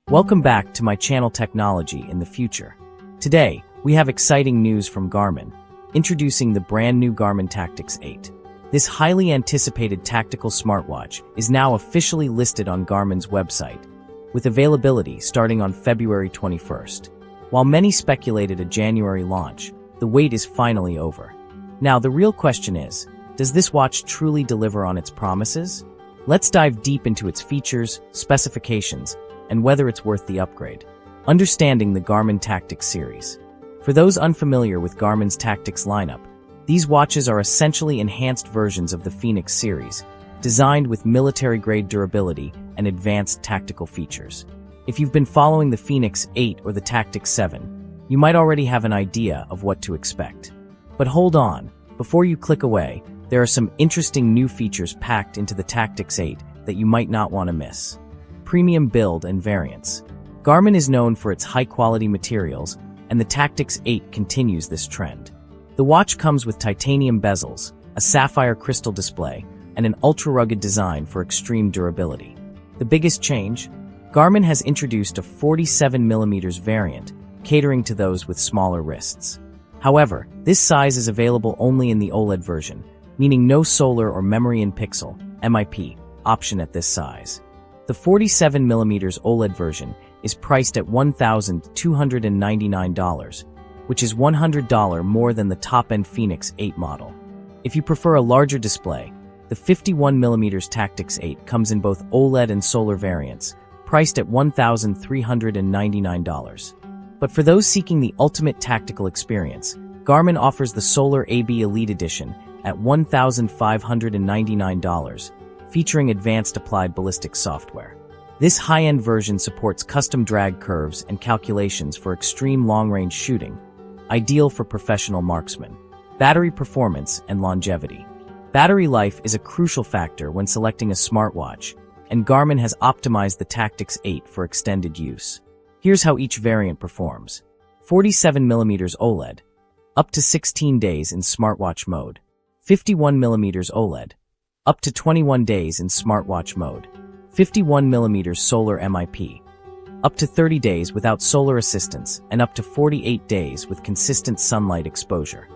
Welcome back to my channel Technology in the Future. Today, we have exciting news from Garmin, introducing the brand new Garmin Tactix 8. This highly anticipated tactical smartwatch is now officially listed on Garmin's website, with availability starting on February 21st. While many speculated a January launch, the wait is finally over. Now, the real question is, does this watch truly deliver on its promises? Let's dive deep into its features, specifications, and whether it's worth the upgrade. Understanding the Garmin Tactix series. For those unfamiliar with Garmin's Tactix lineup, these watches are essentially enhanced versions of the Phoenix series, designed with military-grade durability and advanced tactical features. If you've been following the Phoenix 8 or the Tactix 7, you might already have an idea of what to expect. But hold on, before you click away, there are some interesting new features packed into the Tactix 8 that you might not want to miss. Premium build and variants. Garmin is known for its high-quality materials, and the Tactix 8 continues this trend. The watch comes with titanium bezels, a sapphire crystal display, and an ultra-rugged design for extreme durability. The biggest change? Garmin has introduced a 47mm variant, catering to those with smaller wrists. However, this size is available only in the OLED version, meaning no solar or memory in pixel (MIP) option at this size. The 47mm OLED version is priced at $1,299, which is $100 more than the top-end Phoenix 8 model. If you prefer a larger display, the 51mm Tactix 8 comes in both OLED and solar variants, priced at $1,399. But for those seeking the ultimate tactical experience, Garmin offers the Solar AB Elite Edition at $1,599, featuring advanced applied ballistics software. This high-end version supports custom drag curves and calculations for extreme long-range shooting, ideal for professional marksmen. Battery performance and longevity. Battery life is a crucial factor when selecting a smartwatch, and Garmin has optimized the Tactix 8 for extended use. Here's how each variant performs. 47mm OLED, up to 16 days in smartwatch mode. 51mm OLED, up to 21 days in smartwatch mode. 51mm solar MIP, up to 30 days without solar assistance and up to 48 days with consistent sunlight exposure.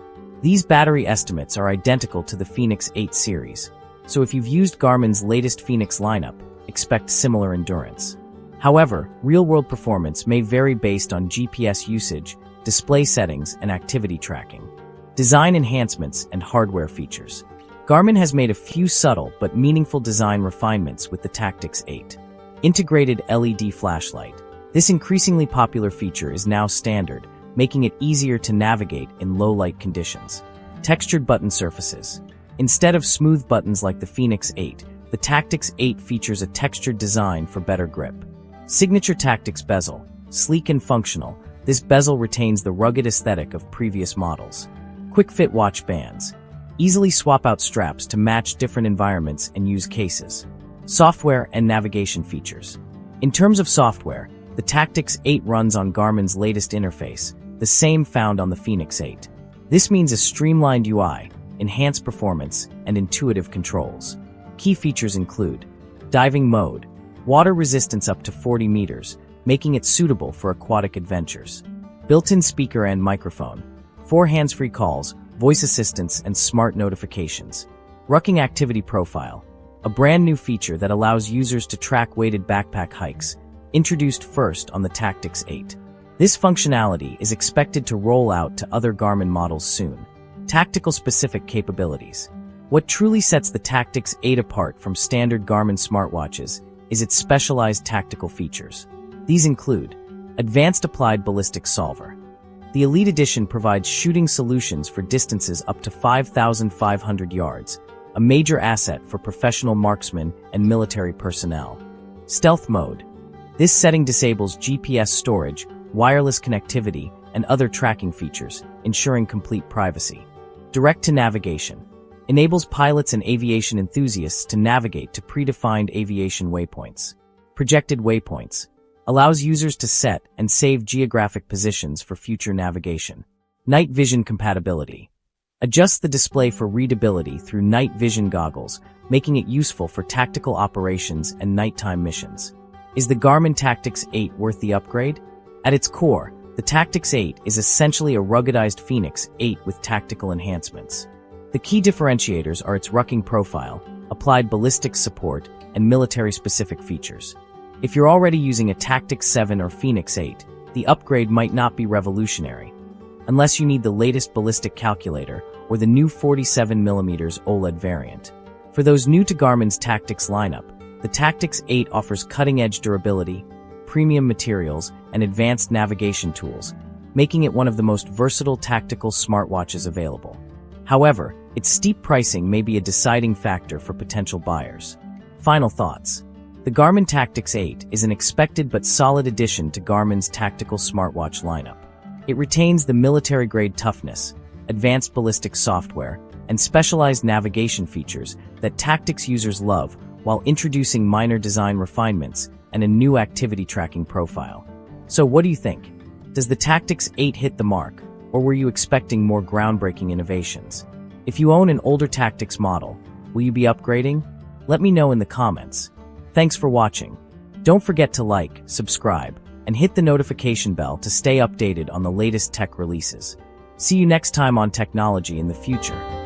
These battery estimates are identical to the Phoenix 8 series, so if you've used Garmin's latest Phoenix lineup, expect similar endurance. However, real-world performance may vary based on GPS usage, display settings, and activity tracking. Design enhancements and hardware features. Garmin has made a few subtle but meaningful design refinements with the Tactix 8. Integrated LED flashlight. This increasingly popular feature is now standard, making it easier to navigate in low-light conditions. Textured button surfaces. Instead of smooth buttons like the Phoenix 8, the Tactix 8 features a textured design for better grip. Signature Tactix bezel. Sleek and functional, this bezel retains the rugged aesthetic of previous models. Quick-fit watch bands. Easily swap out straps to match different environments and use cases. Software and navigation features. In terms of software, the Tactix 8 runs on Garmin's latest interface, the same found on the Phoenix 8. This means a streamlined UI, enhanced performance, and intuitive controls. Key features include diving mode, water resistance up to 40 meters, making it suitable for aquatic adventures. Built-in speaker and microphone, 4 hands-free calls, voice assistance, and smart notifications. Rucking activity profile, a brand new feature that allows users to track weighted backpack hikes, introduced first on the Tactix 8. This functionality is expected to roll out to other Garmin models soon. Tactical specific capabilities. What truly sets the Tactix 8 apart from standard Garmin smartwatches is its specialized tactical features. These include advanced applied ballistics solver. The Elite Edition provides shooting solutions for distances up to 5,500 yards, a major asset for professional marksmen and military personnel. Stealth mode. This setting disables GPS storage, wireless connectivity, and other tracking features, ensuring complete privacy. Direct to navigation. Enables pilots and aviation enthusiasts to navigate to predefined aviation waypoints. Projected waypoints. Allows users to set and save geographic positions for future navigation. Night vision compatibility. Adjusts the display for readability through night vision goggles, making it useful for tactical operations and nighttime missions. Is the Garmin Tactix 8 worth the upgrade? At its core, the Tactix 8 is essentially a ruggedized Phoenix 8 with tactical enhancements. The key differentiators are its rucking profile, applied ballistics support, and military-specific features. If you're already using a Tactix 7 or Phoenix 8, the upgrade might not be revolutionary, unless you need the latest ballistic calculator or the new 47mm OLED variant. For those new to Garmin's Tactix lineup, the Tactix 8 offers cutting-edge durability, premium materials, and advanced navigation tools, making it one of the most versatile tactical smartwatches available. However, its steep pricing may be a deciding factor for potential buyers. Final thoughts. The Garmin Tactix 8 is an expected but solid addition to Garmin's tactical smartwatch lineup. It retains the military-grade toughness, advanced ballistic software, and specialized navigation features that Tactix users love, while introducing minor design refinements and a new activity tracking profile. So what do you think? Does the Tactix 8 hit the mark, or were you expecting more groundbreaking innovations? If you own an older Tactix model, will you be upgrading? Let me know in the comments. Thanks for watching. Don't forget to like, subscribe, and hit the notification bell to stay updated on the latest tech releases. See you next time on Technology in the Future.